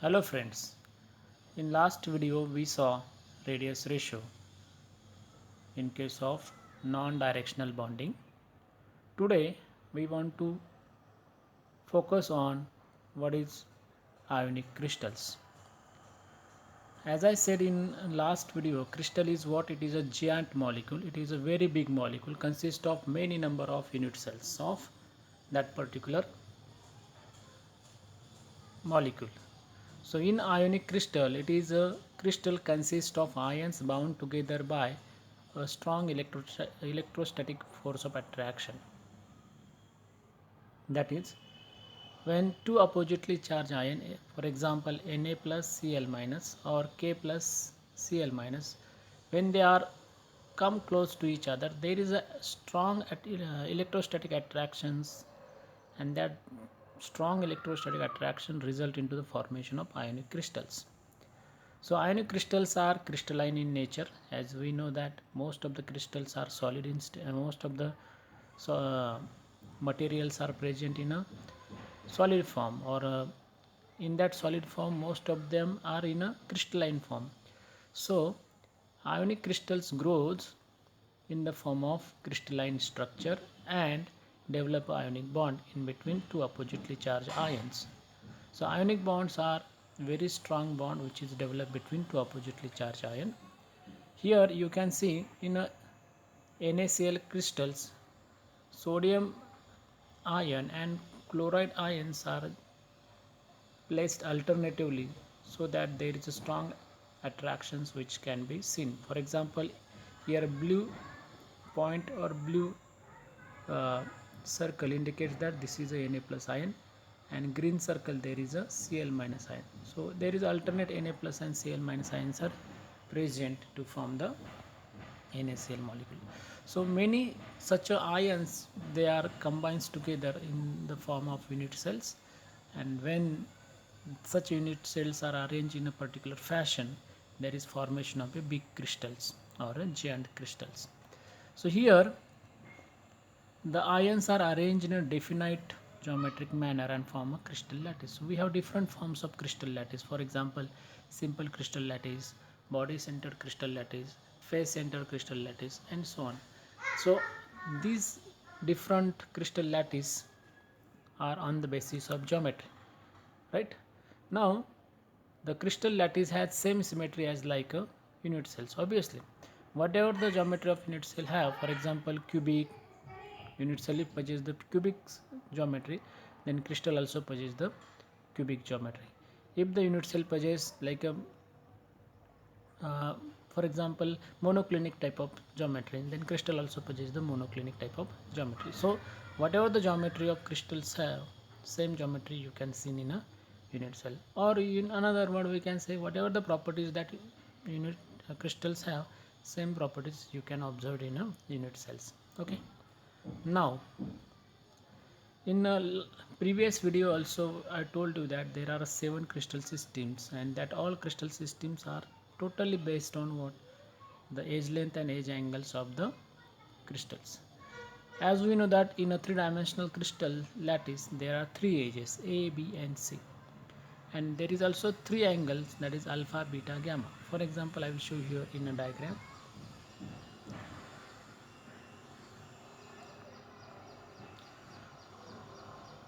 Hello friends, in last video we saw radius ratio in case of non-directional bonding. Today we want to focus on what is ionic crystals. As I said in last video, crystal is what? It is a giant molecule. It is a very big molecule, consists of many number of unit cells of that particular molecule. So in ionic crystal, it is a crystal consists of ions bound together by a strong electrostatic force of attraction. That is, when two oppositely charged ions, for example Na plus Cl minus or K plus Cl minus, when they are come close to each other, there is a strong electrostatic attractions, and that strong electrostatic attraction result into the formation of ionic crystals. So ionic crystals are crystalline in nature, as we know that most of the crystals are solid in most of the so, materials are present in a solid form, or in that solid form most of them are in a crystalline form. So ionic crystals grows in the form of crystalline structure and develop ionic bond in between two oppositely charged ions. So ionic bonds are very strong bond which is developed between two oppositely charged ion. Here you can see in a NaCl crystals, sodium ion and chloride ions are placed alternatively so that there is a strong attractions which can be seen. For example, here blue point or blue uh, circle indicates that this is a Na plus ion, and green circle there is a Cl minus ion. So there is alternate Na plus and Cl minus ions are present to form the NaCl molecule. So many such ions, they are combined together in the form of unit cells, and when such unit cells are arranged in a particular fashion, there is formation of a big crystals or a giant crystals. So here the ions are arranged in a definite geometric manner and form a crystal lattice. So we have different forms of crystal lattice. For example, simple crystal lattice, body centered crystal lattice, face centered crystal lattice, and so on. So these different crystal lattice are on the basis of geometry, right? Now the crystal lattice has same symmetry as like a unit cells. Obviously, whatever the geometry of unit cell have, for example cubic unit cell if possess the cubic geometry, then crystal also possess the cubic geometry. If the unit cell possess like a uh, for example monoclinic type of geometry, then crystal also possess the monoclinic type of geometry. So whatever the geometry of crystals have, same geometry you can see in a unit cell, or in another word we can say whatever the properties that unit crystals have, same properties you can observe in a unit cells. Okay, now in a previous video also I told you that there are 7 crystal systems, and that all crystal systems are totally based on what? The edge length and edge angles of the crystals. As we know that in a three-dimensional crystal lattice there are 3 edges A, B and C, and there is also 3 angles, that is alpha, beta, gamma. For example, I will show here in a diagram.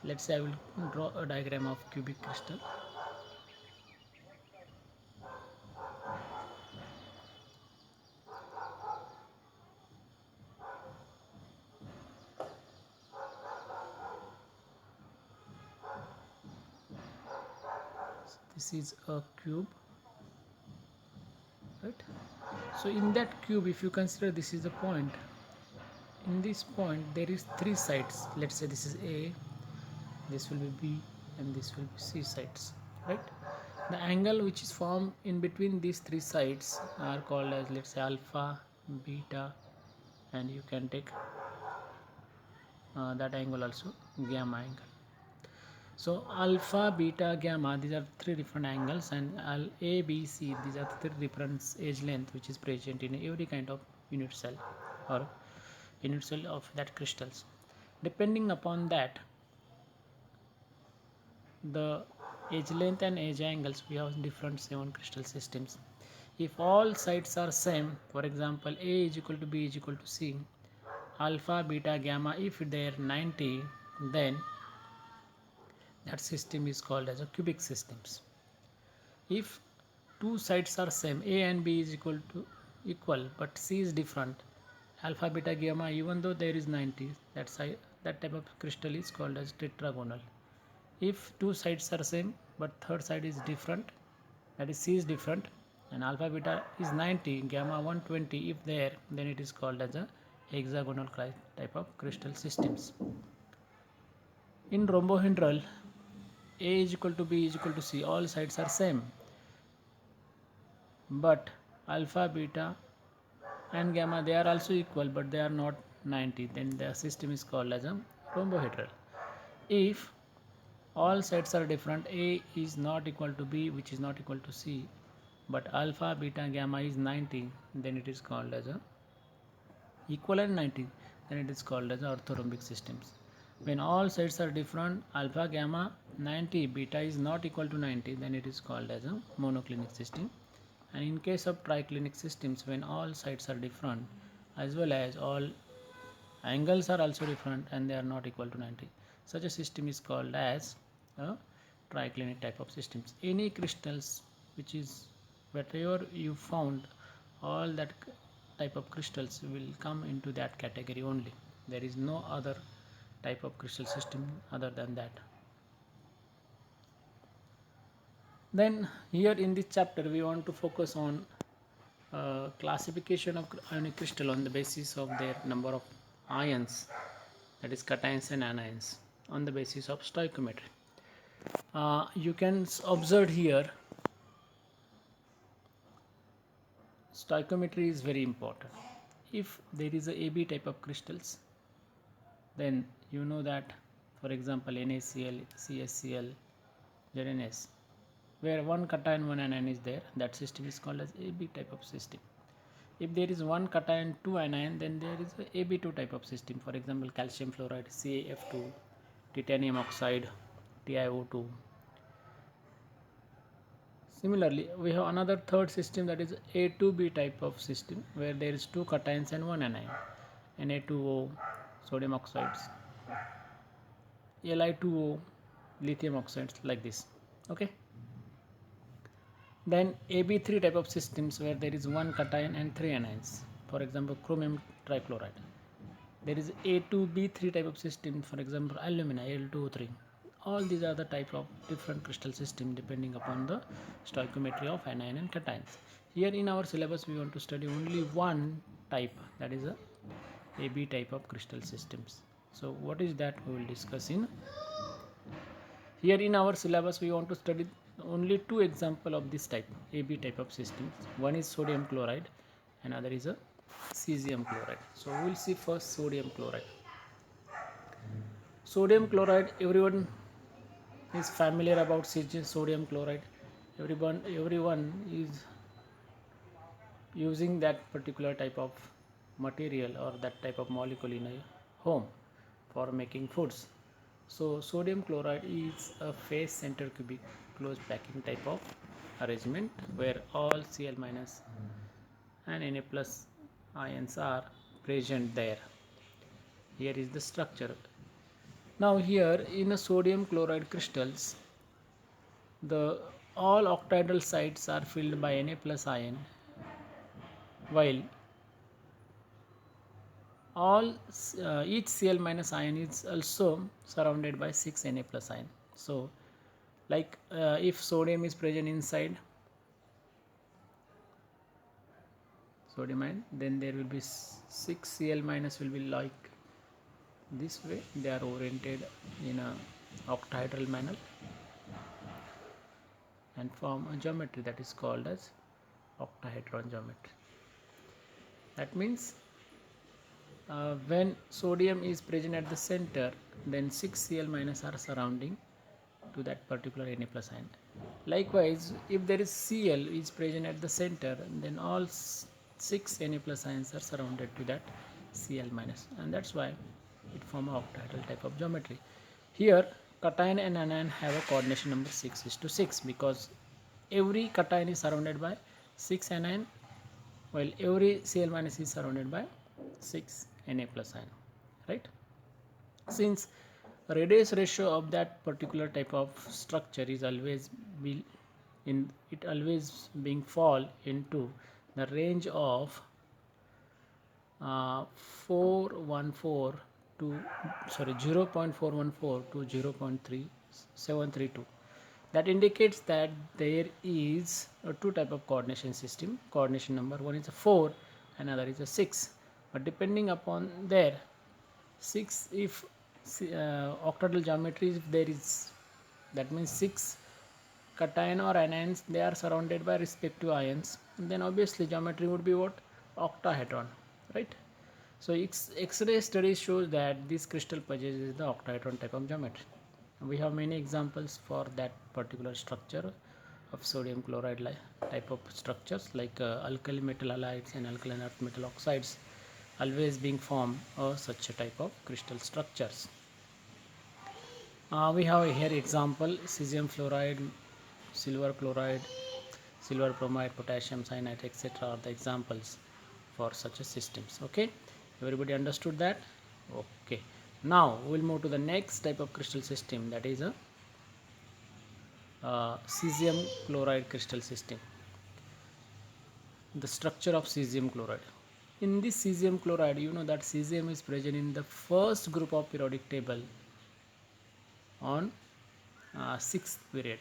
Let's say I will draw a diagram of cubic crystal. This is a cube, right? So in that cube, if you consider this is a point, in this point there is 3 sides. Let's say this is A, this will be B, and this will be C sides, right? The angle which is formed in between these 3 sides are called as, let's say, alpha, beta, and you can take that angle also gamma angle. So alpha, beta, gamma, these are 3 different angles, and A, B, C, these are 3 different edge length which is present in every kind of unit cell or unit cell of that crystals. Depending upon that, the edge length and edge angles, we have different 7 crystal systems. If all sides are same, for example A is equal to B is equal to C, alpha, beta, gamma, if they are 90, then that system is called as a cubic systems. If two sides are same, A and B is equal but C is different, alpha, beta, gamma, even though there is 90, that type of crystal is called as tetragonal. If two sides are same but third side is different, that is C is different, and alpha beta is 90, gamma 120 if there, then it is called as a hexagonal type of crystal systems. In rhombohedral, A is equal to B is equal to C, all sides are same, but alpha, beta and gamma, they are also equal but they are not 90, then the system is called as a rhombohedral. If all sides are different, A is not equal to B, which is not equal to C, but alpha, beta, gamma is 90, then it is called as a equal and 90, then it is called as orthorhombic systems. When all sides are different, alpha, gamma 90, beta is not equal to 90, then it is called as a monoclinic system. And in case of triclinic systems, when all sides are different as well as all angles are also different and they are not equal to 90, such a system is called as a triclinic type of systems. Any crystals which is whatever you found, all that type of crystals will come into that category only. There is no other type of crystal system other than that. Then here in this chapter we want to focus on classification of ionic crystal on the basis of their number of ions, that is cations and anions, on the basis of stoichiometry. You can observe here stoichiometry is very important. If there is a AB type of crystals, then you know that, for example NaCl, CaCl, ZnS, where one cation one anion is there, that system is called as AB type of system. If there is one cation two anion, then there is a AB2 type of system, for example calcium fluoride, CaF2, titanium oxide, TiO2. Similarly, we have another third system, that is A2B type of system, where there is two cations and one anion, Na2O, sodium oxides, Li2O, lithium oxides, like this. Okay. Then AB3 type of systems, where there is one cation and three anions, for example chromium trichloride. There is A2B3 type of system, for example alumina, Al2O3. All these are the type of different crystal system depending upon the stoichiometry of anion and cations. Here in our syllabus we want to study only one type, that is a AB type of crystal systems. So what is that, we will discuss in here. In our syllabus we want to study only two example of this type, AB type of systems. One is sodium chloride, another is a cesium chloride. So we will see first sodium chloride. Sodium chloride, everyone is familiar about sodium chloride. Everyone is using that particular type of material or that type of molecule in a home for making foods. So sodium chloride is a face center cubic closed packing type of arrangement, where all Cl minus and Na plus ions are present there. Here is the structure. Now here in a sodium chloride crystals, the all octahedral sites are filled by Na plus ion, while all each Cl minus ion is also surrounded by 6 Na plus ion. So like if sodium is present inside sodium ion, then there will be 6 Cl minus will be like this way, they are oriented in a octahedral manner and form a geometry that is called as octahedron geometry. That means when sodium is present at the center, then 6 Cl minus are surrounding to that particular Na plus ion. Likewise, if there is Cl is present at the center, then all 6 Na plus ions are surrounded to that Cl minus, and that's why it forms an octahedral type of geometry. Here cation and anion have a coordination number 6:6 because every cation is surrounded by 6 anion, while every Cl minus is surrounded by 6 Na plus ion, right? Since radius ratio of that particular type of structure is always be in it always being fall into the range of 414 to 0.414 to 0.3732. That indicates that there is two type of coordination system. Coordination number, one is a 4, another is a 6, but depending upon their 6, if octahedral geometry, if there is, that means 6 cation or anions, they are surrounded by respective ions, and then obviously geometry would be what? Octahedron, right? So X-ray study shows that this crystal possesses the octahedron type of geometry. We have many examples for that particular structure of sodium chloride type of structures, like alkali metal halides and alkaline earth metal oxides always being formed such a type of crystal structures. We have here example cesium fluoride, silver chloride, silver bromide, potassium cyanide, etc. are the examples for such a systems. Okay, everybody understood that? Okay, now we'll move to the next type of crystal system, that is a cesium chloride crystal system. The structure of cesium chloride. In this cesium chloride, you know that cesium is present in the first group of periodic table on 6th period.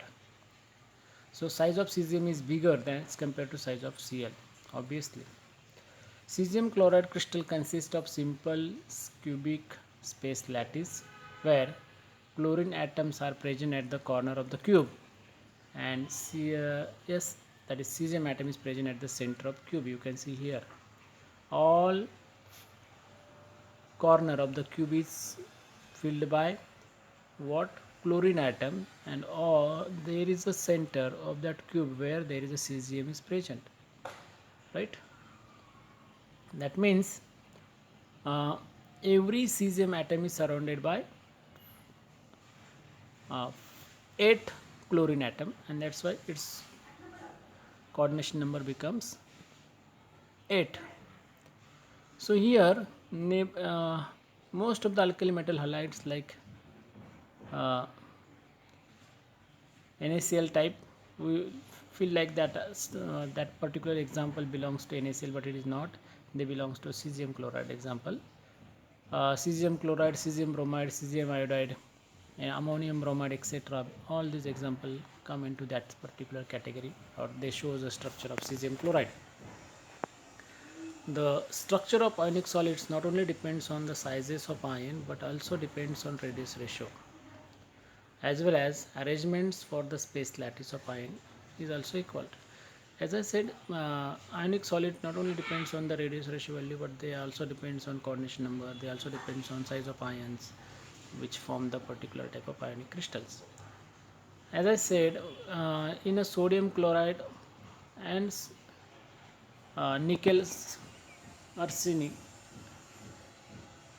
So size of cesium is bigger than as compared to size of Cl, obviously. Cesium chloride crystal consists of simple cubic space lattice where chlorine atoms are present at the corner of the cube, and yes, that is cesium atom is present at the center of cube. You can see here all corner of the cube is filled by what? Chlorine atom, and there is a center of that cube where there is a cesium is present, right? That means every cesium atom is surrounded by 8 chlorine atom, and that's why its coordination number becomes 8. So here most of the alkali metal halides like NaCl type, we feel like that that particular example belongs to NaCl, but it is not. They belongs to cesium chloride example. Cesium chloride, cesium bromide, cesium iodide, ammonium bromide, etc. All these examples come into that particular category, or they show the structure of cesium chloride. The structure of ionic solids not only depends on the sizes of ion but also depends on radius ratio, as well as arrangements for the space lattice of ion is also equal. As I said, ionic solid not only depends on the radius ratio value, but they also depends on coordination number. They also depends on size of ions which form the particular type of ionic crystals. As I said, in a sodium chloride and nickel arsenic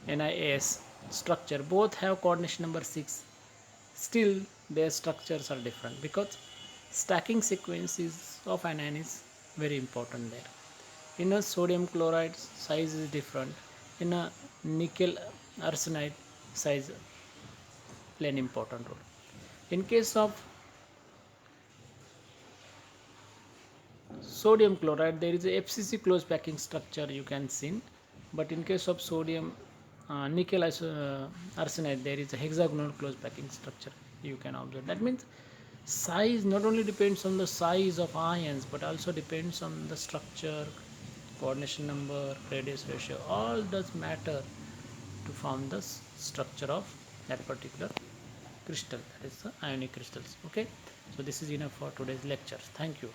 NiS structure, both have coordination number 6. Still their structures are different because stacking sequences of anion is very important there. In a sodium chloride, size is different. In a nickel arsenide, size play an important role. In case of sodium chloride, there is a FCC close packing structure you can see, but in case of sodium nickel arsenide, there is a hexagonal close packing structure you can observe. That means size not only depends on the size of ions but also depends on the structure, coordination number, radius ratio. All does matter to form the structure of that particular crystal, that is the ionic crystals. Okay, so this is enough for today's lecture. Thank you.